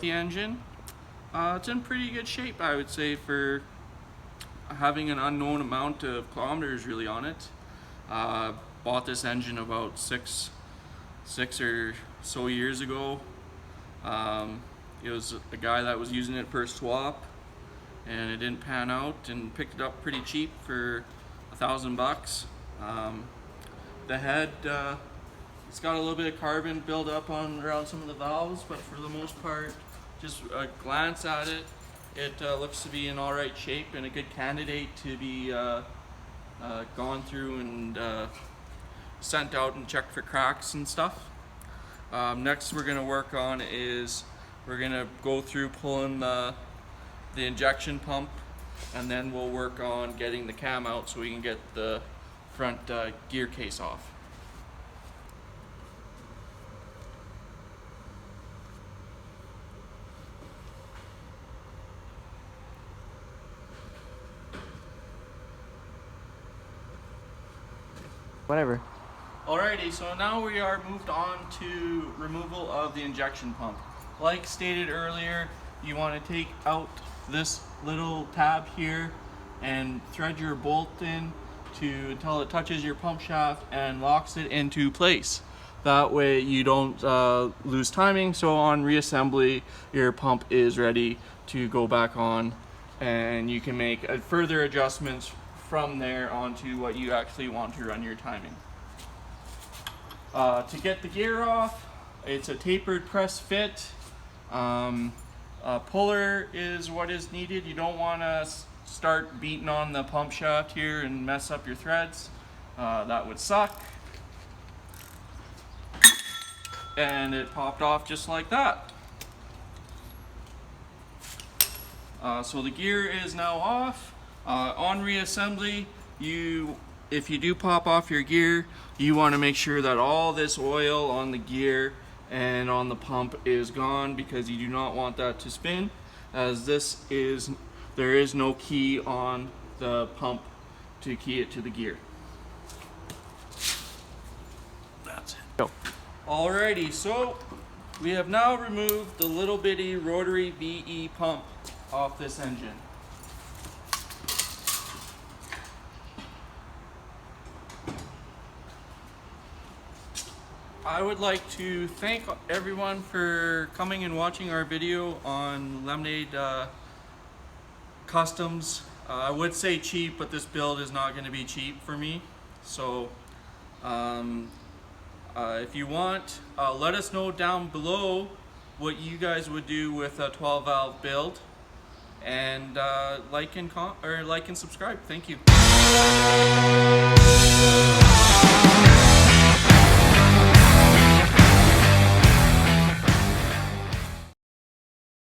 the engine. It's in pretty good shape, I would say, for having an unknown amount of kilometers really on it. Bought this engine about six or so years ago. It was a guy that was using it for a swap, and it didn't pan out, and picked it up pretty cheap for $1,000. The head, it's got a little bit of carbon build up around some of the valves, but for the most part, just a glance at it, it looks to be in all right shape and a good candidate to be gone through and sent out and checked for cracks and stuff. Next we're going to work on is we're going to go through pulling the injection pump, and then we'll work on getting the cam out so we can get the front gear case off. Whatever. Alrighty, so now we are moved on to removal of the injection pump. Like stated earlier, you want to take out this little tab here and thread your bolt in until it touches your pump shaft and locks it into place. That way you don't lose timing, so on reassembly your pump is ready to go back on, and you can make further adjustments from there onto what you actually want to run your timing. To get the gear off, it's a tapered press fit. A puller is what is needed. You don't want to start beating on the pump shaft here and mess up your threads. That would suck. And it popped off just like that. So the gear is now off. On reassembly, if you do pop off your gear, you want to make sure that all this oil on the gear and on the pump is gone, because you do not want that to spin, as there is no key on the pump to key it to the gear. That's it. Go. Alrighty, so we have now removed the little bitty rotary VE pump off this engine. I would like to thank everyone for coming and watching our video on Lemonade Customs. I would say cheap, but this build is not going to be cheap for me. So if you want, let us know down below what you guys would do with a 12 valve build, and like and subscribe. Thank you.